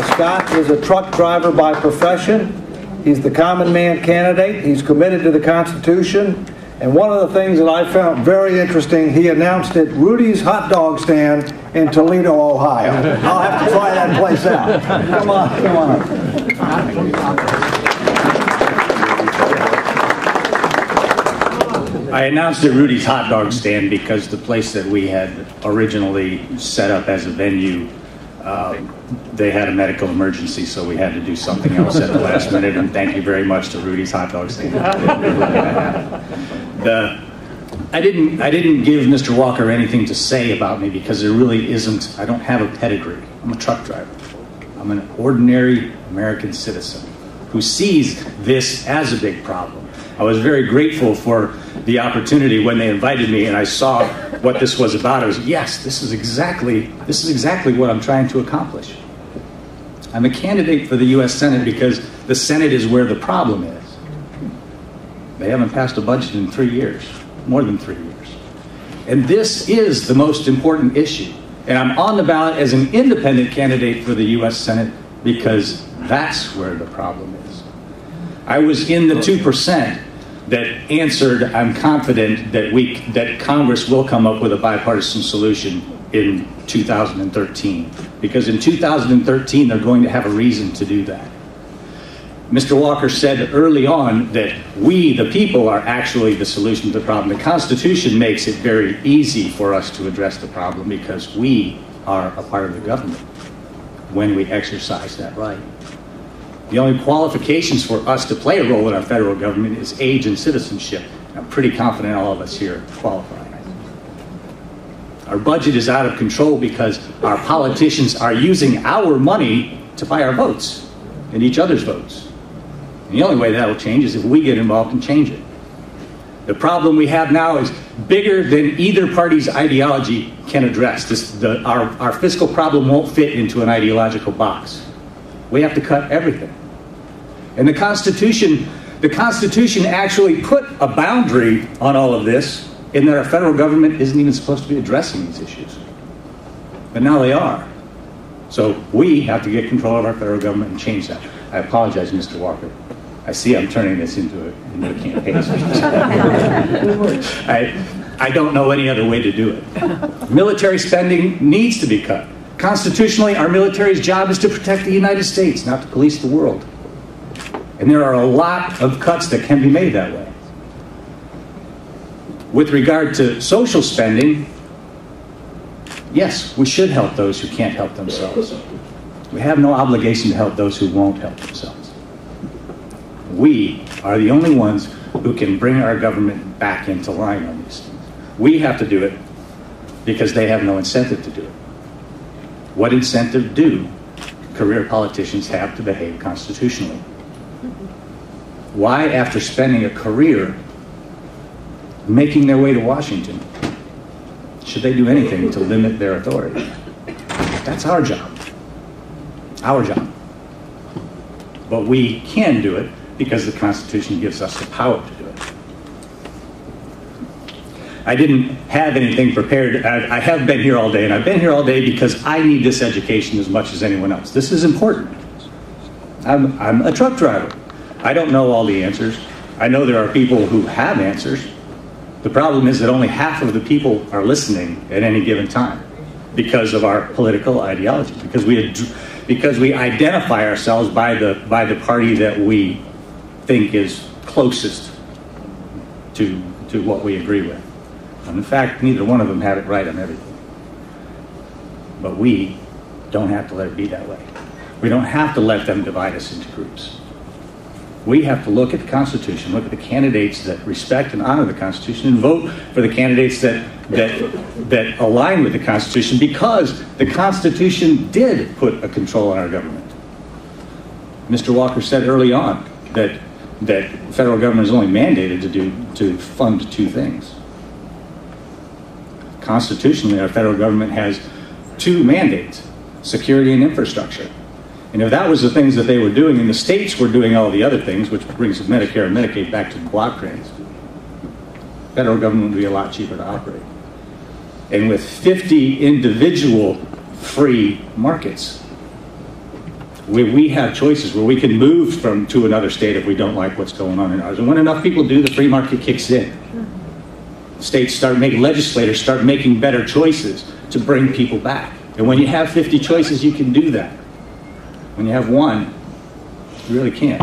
Scott is a truck driver by profession. He's the common man candidate. He's committed to the Constitution. And one of the things that I found very interesting, he announced at Rudy's hot dog stand in Toledo, Ohio. I'll have to try that place out. Come on, come on. I announced at Rudy's hot dog stand because the place that we had originally set up as a venue, they had a medical emergency, so we had to do something else at the last minute, and thank you very much to Rudy's hot dog stand. I didn't give Mr. Walker anything to say about me because there really isn't. I don't have a pedigree. I'm a truck driver. I'm an ordinary American citizen who sees this as a big problem. I was very grateful for the opportunity when they invited me and I saw what this was about. I was, yes, this is exactly what I'm trying to accomplish. I'm a candidate for the U.S. Senate because the Senate is where the problem is. They haven't passed a budget in 3 years, more than 3 years. And this is the most important issue. And I'm on the ballot as an independent candidate for the U.S. Senate because that's where the problem is. I was in the 2% that answered, I'm confident that Congress will come up with a bipartisan solution in 2013. Because in 2013, they're going to have a reason to do that. Mr. Walker said early on that we, the people, are actually the solution to the problem. The Constitution makes it very easy for us to address the problem because we are a part of the government when we exercise that right. The only qualifications for us to play a role in our federal government is age and citizenship. I'm pretty confident all of us here qualify. Our budget is out of control because our politicians are using our money to buy our votes and each other's votes. And the only way that will change is if we get involved and change it. The problem we have now is bigger than either party's ideology can address. Our fiscal problem won't fit into an ideological box. We have to cut everything. And the Constitution actually put a boundary on all of this in that our federal government isn't even supposed to be addressing these issues. But now they are. So we have to get control of our federal government and change that. I apologize, Mr. Walker. I see I'm turning this into a campaign. I don't know any other way to do it. Military spending needs to be cut. Constitutionally, our military's job is to protect the United States, not to police the world. And there are a lot of cuts that can be made that way. With regard to social spending, yes, we should help those who can't help themselves. We have no obligation to help those who won't help themselves. We are the only ones who can bring our government back into line on these things. We have to do it because they have no incentive to do it. What incentive do career politicians have to behave constitutionally? Why, after spending a career making their way to Washington, should they do anything to limit their authority? That's our job. Our job. But we can do it because the Constitution gives us the power to do it. I didn't have anything prepared. I have been here all day, and I've been here all day because I need this education as much as anyone else. This is important. I'm a truck driver. I don't know all the answers. I know there are people who have answers. The problem is that only half of the people are listening at any given time because of our political ideology, because we identify ourselves by the party that we think is closest to what we agree with. And in fact, neither one of them have it right on everything. But we don't have to let it be that way. We don't have to let them divide us into groups. We have to look at the Constitution, look at the candidates that respect and honor the Constitution, and vote for the candidates that align with the Constitution, because the Constitution did put a control on our government. Mr. Walker said early on that federal government is only mandated to fund two things. Constitutionally, our federal government has two mandates: security and infrastructure. And if that was the things that they were doing, and the states were doing all the other things, which brings Medicare and Medicaid back to the block grants, federal government would be a lot cheaper to operate. And with 50 individual free markets, where we have choices, where we can move to another state if we don't like what's going on in ours. And when enough people do, the free market kicks in. Legislators start making better choices to bring people back. And when you have 50 choices, you can do that. When you have one, you really can't.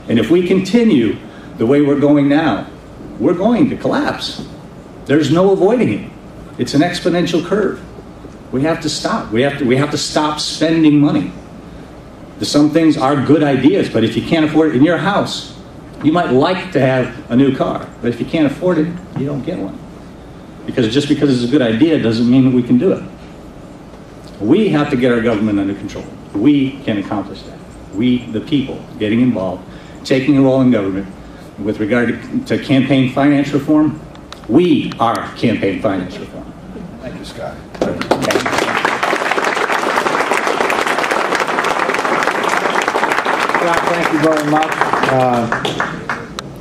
And if we continue the way we're going now, we're going to collapse. There's no avoiding it. It's an exponential curve. We have to stop. We have to stop spending money. Some things are good ideas, but if you can't afford it in your house, you might like to have a new car, but if you can't afford it, you don't get one. Just because it's a good idea doesn't mean that we can do it. We have to get our government under control. We can accomplish that. We, the people, getting involved, taking a role in government. With regard to campaign finance reform, we are campaign finance reform. Thank you, Scott. Scott, thank you very much.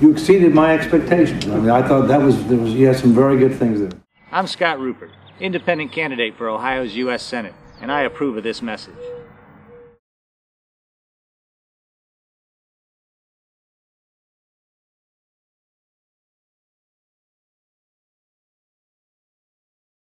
You exceeded my expectations. I mean, I thought you had some very good things there. I'm Scott Rupert, independent candidate for Ohio's U.S. Senate, and I approve of this message.